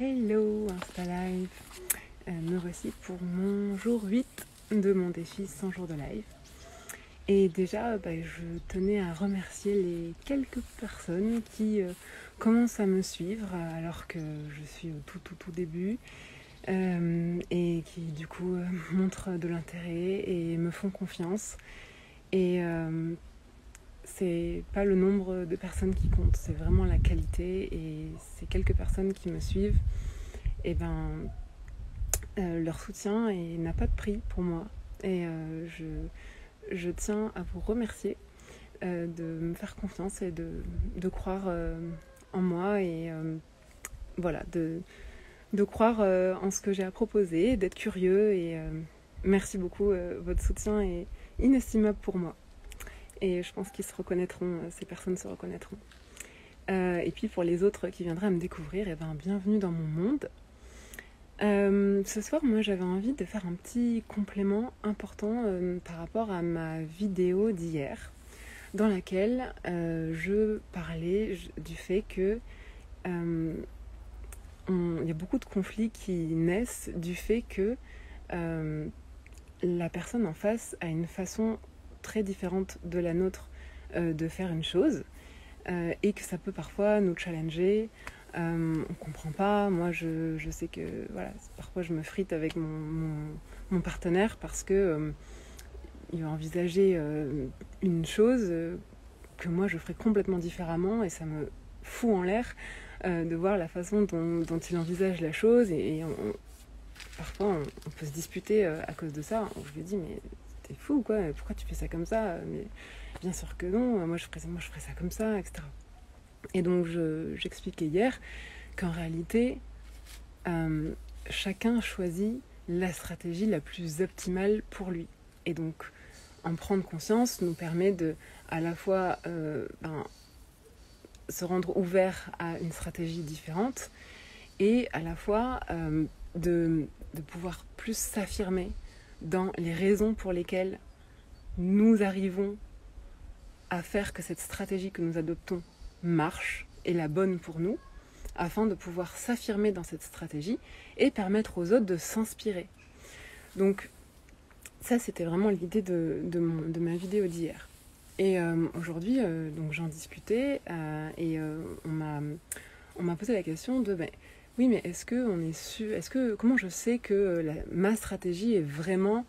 Hello Insta Live, me voici pour mon jour 8 de mon défi 100 jours de live. Et déjà, je tenais à remercier les quelques personnes qui commencent à me suivre alors que je suis au tout début et qui du coup montrent de l'intérêt et me font confiance. Et c'est pas le nombre de personnes qui compte, c'est vraiment la qualité. Et ces quelques personnes qui me suivent, leur soutien n'a pas de prix pour moi. Et je tiens à vous remercier de me faire confiance et de croire en moi et de croire en ce que j'ai à proposer, d'être curieux. Et merci beaucoup, votre soutien est inestimable pour moi. Et je pense qu'ils se reconnaîtront, ces personnes se reconnaîtront. Et puis pour les autres qui viendraient à me découvrir, bienvenue dans mon monde. Ce soir, moi, j'avais envie de faire un petit complément important par rapport à ma vidéo d'hier, dans laquelle je parlais du fait que il y a beaucoup de conflits qui naissent du fait que la personne en face a une façon très différente de la nôtre de faire une chose et que ça peut parfois nous challenger. On comprend pas. Moi, je sais que parfois je me frite avec mon partenaire parce que il va envisager une chose que moi je ferais complètement différemment, et ça me fout en l'air de voir la façon dont il envisage la chose. Parfois on peut se disputer à cause de ça. Je lui dis mais t'es fou quoi, pourquoi tu fais ça comme ça? Mais bien sûr que non, moi je ferais ça comme ça, etc. Et donc j'expliquais hier qu'en réalité, chacun choisit la stratégie la plus optimale pour lui. Et donc en prendre conscience nous permet de à la fois se rendre ouvert à une stratégie différente et à la fois de pouvoir plus s'affirmer dans les raisons pour lesquelles nous arrivons à faire que cette stratégie que nous adoptons marche est la bonne pour nous, afin de pouvoir s'affirmer dans cette stratégie et permettre aux autres de s'inspirer. Donc ça, c'était vraiment l'idée de ma vidéo d'hier. Et aujourd'hui, donc j'en discutais et on m'a posé la question de oui, mais est-ce que on est sûr, comment je sais que ma stratégie est vraiment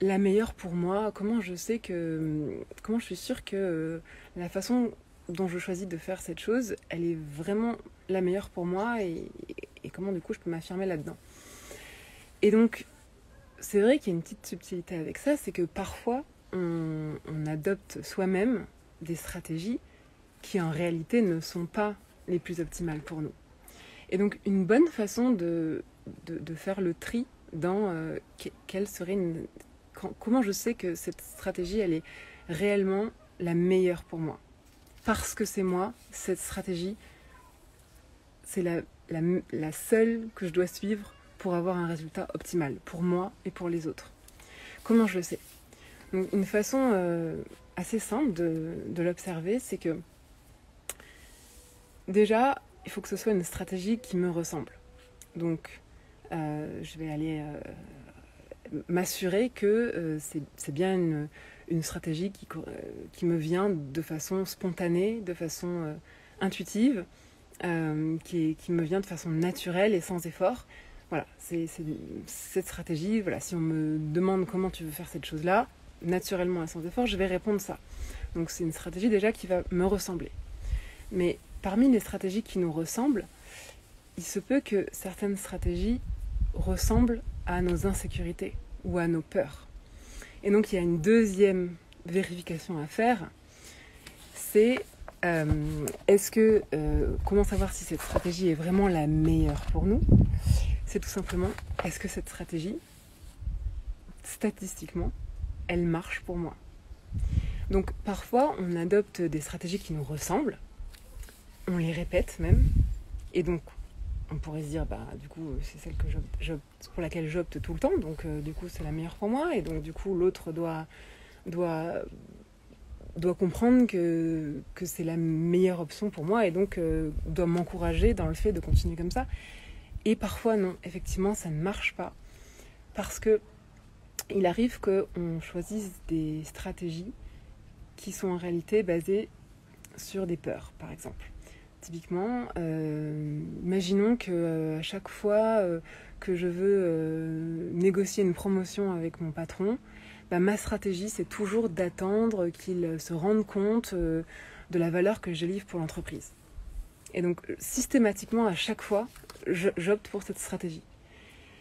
la meilleure pour moi? Comment je suis sûre que la façon dont je choisis de faire cette chose, elle est vraiment la meilleure pour moi, et comment du coup je peux m'affirmer là-dedans? Et donc c'est vrai qu'il y a une petite subtilité avec ça, c'est que parfois on adopte soi-même des stratégies qui en réalité ne sont pas les plus optimales pour nous. Et donc une bonne façon de faire le tri dans quelle serait comment je sais que cette stratégie elle est réellement la meilleure pour moi, parce que c'est moi, cette stratégie c'est la seule que je dois suivre pour avoir un résultat optimal pour moi et pour les autres. Comment je le sais? Donc une façon assez simple de l'observer, c'est que déjà il faut que ce soit une stratégie qui me ressemble. Donc je vais aller m'assurer que c'est bien une stratégie qui me vient de façon spontanée, de façon intuitive, qui me vient de façon naturelle et sans effort. Voilà, c'est cette stratégie. Voilà, si on me demande comment tu veux faire cette chose-là, naturellement et sans effort, je vais répondre ça. Donc c'est une stratégie déjà qui va me ressembler. Mais parmi les stratégies qui nous ressemblent, il se peut que certaines stratégies ressemblent à nos insécurités ou à nos peurs. Et donc il y a une deuxième vérification à faire, c'est comment savoir si cette stratégie est vraiment la meilleure pour nous? C'est tout simplement, est-ce que cette stratégie, statistiquement, elle marche pour moi? Donc parfois on adopte des stratégies qui nous ressemblent, on les répète même, et donc on pourrait se dire du coup c'est celle pour laquelle j'opte tout le temps, donc du coup c'est la meilleure pour moi, et donc du coup l'autre doit doit comprendre que c'est la meilleure option pour moi et donc doit m'encourager dans le fait de continuer comme ça. Et parfois non, effectivement ça ne marche pas parce que il arrive qu'on choisisse des stratégies qui sont en réalité basées sur des peurs, par exemple. Typiquement, imaginons que à chaque fois que je veux négocier une promotion avec mon patron, ma stratégie c'est toujours d'attendre qu'il se rende compte de la valeur que je livre pour l'entreprise. Et donc systématiquement à chaque fois, j'opte pour cette stratégie.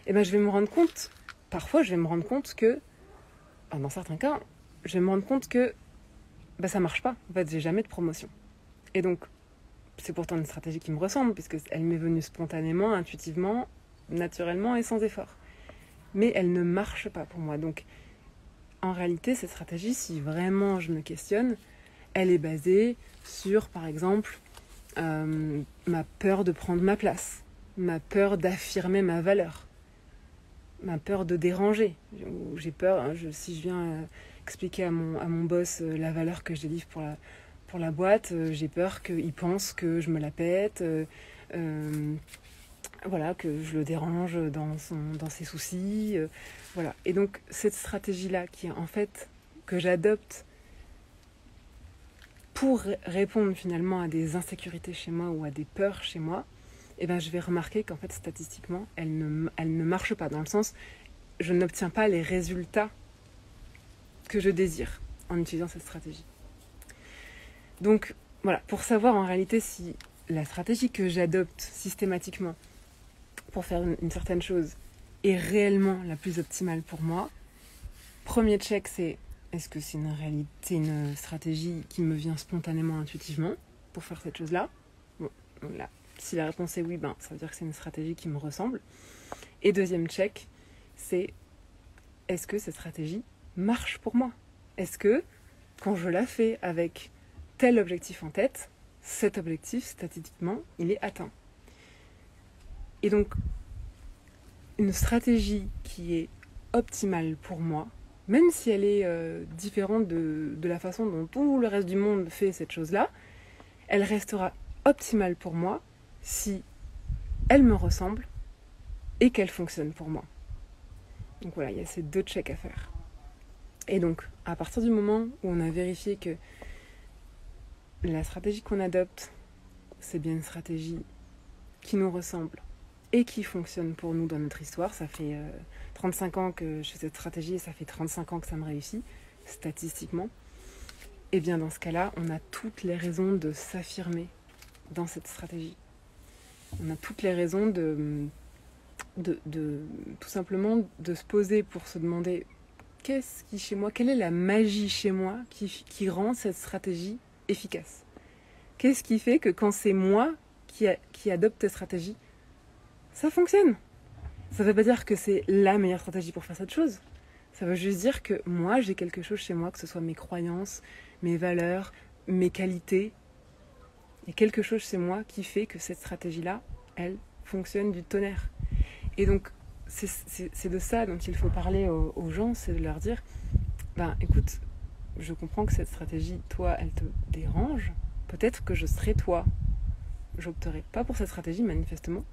Et je vais me rendre compte, parfois je vais me rendre compte que, dans certains cas, je vais me rendre compte que ça marche pas. En fait, j'ai jamais de promotion. Et donc, c'est pourtant une stratégie qui me ressemble, puisqu'elle m'est venue spontanément, intuitivement, naturellement et sans effort. Mais elle ne marche pas pour moi. Donc, en réalité, cette stratégie, si vraiment je me questionne, elle est basée sur, par exemple, ma peur de prendre ma place, ma peur d'affirmer ma valeur, ma peur de déranger. J'ai peur, si je viens expliquer à mon boss la valeur que je délivre pour la boîte, j'ai peur qu'il pense que je me la pète, voilà, que je le dérange dans ses soucis. Voilà. Et donc, cette stratégie-là, qui est en fait, que j'adopte pour répondre finalement à des insécurités chez moi ou à des peurs chez moi, je vais remarquer qu'en fait, statistiquement, elle ne marche pas. Dans le sens, je n'obtiens pas les résultats que je désire en utilisant cette stratégie. Donc, voilà, pour savoir en réalité si la stratégie que j'adopte systématiquement pour faire une certaine chose est réellement la plus optimale pour moi, premier check, c'est est-ce que c'est une stratégie qui me vient spontanément, intuitivement pour faire cette chose-là? Bon, là, si la réponse est oui, ça veut dire que c'est une stratégie qui me ressemble. Et deuxième check, c'est est-ce que cette stratégie marche pour moi? Est-ce que, quand je la fais avec tel objectif en tête, cet objectif, statistiquement, il est atteint? Et donc, une stratégie qui est optimale pour moi, même si elle est différente de la façon dont tout le reste du monde fait cette chose-là, elle restera optimale pour moi si elle me ressemble et qu'elle fonctionne pour moi. Donc voilà, il y a ces deux checks à faire. Et donc, à partir du moment où on a vérifié que la stratégie qu'on adopte, c'est bien une stratégie qui nous ressemble et qui fonctionne pour nous dans notre histoire, ça fait 35 ans que je fais cette stratégie et ça fait 35 ans que ça me réussit, statistiquement, et bien dans ce cas-là, on a toutes les raisons de s'affirmer dans cette stratégie. On a toutes les raisons de tout simplement de se poser pour se demander qu'est-ce qui chez moi, quelle est la magie chez moi qui rend cette stratégie efficace? Qu'est-ce qui fait que quand c'est moi qui adopte cette stratégie, ça fonctionne? Ça ne veut pas dire que c'est la meilleure stratégie pour faire cette chose. Ça veut juste dire que moi, j'ai quelque chose chez moi, que ce soit mes croyances, mes valeurs, mes qualités. Il y a quelque chose chez moi qui fait que cette stratégie-là, elle fonctionne du tonnerre. Et donc, c'est de ça dont il faut parler aux gens, c'est de leur dire, écoute, je comprends que cette stratégie, toi, elle te dérange. Peut-être que je serai toi. J'opterai pas pour cette stratégie, manifestement.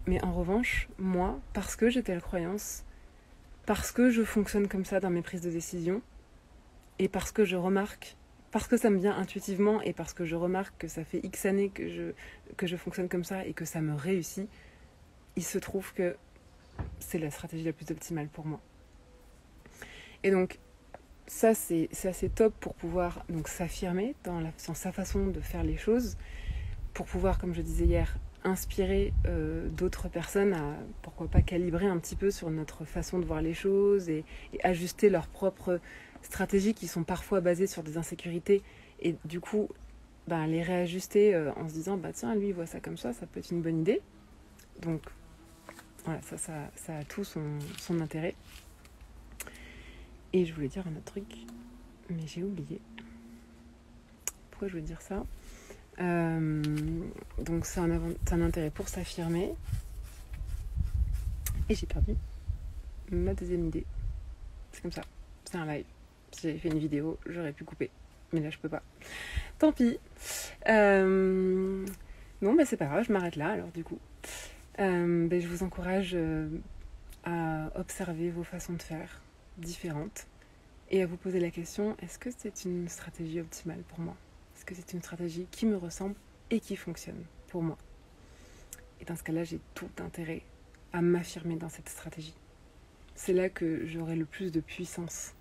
Mais en revanche, moi, parce que j'ai telle croyance, parce que je fonctionne comme ça dans mes prises de décision, et parce que je remarque, parce que ça me vient intuitivement, et parce que je remarque que ça fait X années que je fonctionne comme ça, et que ça me réussit, il se trouve que c'est la stratégie la plus optimale pour moi. Et donc, ça, c'est assez top pour pouvoir donc s'affirmer dans sa façon de faire les choses, pour pouvoir, comme je disais hier, inspirer d'autres personnes à, pourquoi pas, calibrer un petit peu sur notre façon de voir les choses et ajuster leurs propres stratégies qui sont parfois basées sur des insécurités et du coup les réajuster en se disant tiens, lui il voit ça comme ça peut être une bonne idée. Donc voilà, ça a tout son intérêt. Et je voulais dire un autre truc, mais j'ai oublié. Pourquoi je voulais dire ça? Donc c'est un intérêt pour s'affirmer. Et j'ai perdu ma deuxième idée. C'est comme ça, c'est un live. Si j'avais fait une vidéo, j'aurais pu couper. Mais là, je peux pas. Tant pis. Non, bah c'est pas grave, je m'arrête là alors du coup. Je vous encourage à observer vos façons de faire différentes et à vous poser la question, est-ce que c'est une stratégie optimale pour moi? Est-ce que c'est une stratégie qui me ressemble et qui fonctionne pour moi? Et dans ce cas-là, j'ai tout intérêt à m'affirmer dans cette stratégie. C'est là que j'aurai le plus de puissance.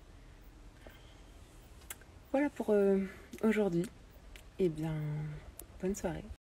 Voilà pour aujourd'hui. Eh bien, bonne soirée.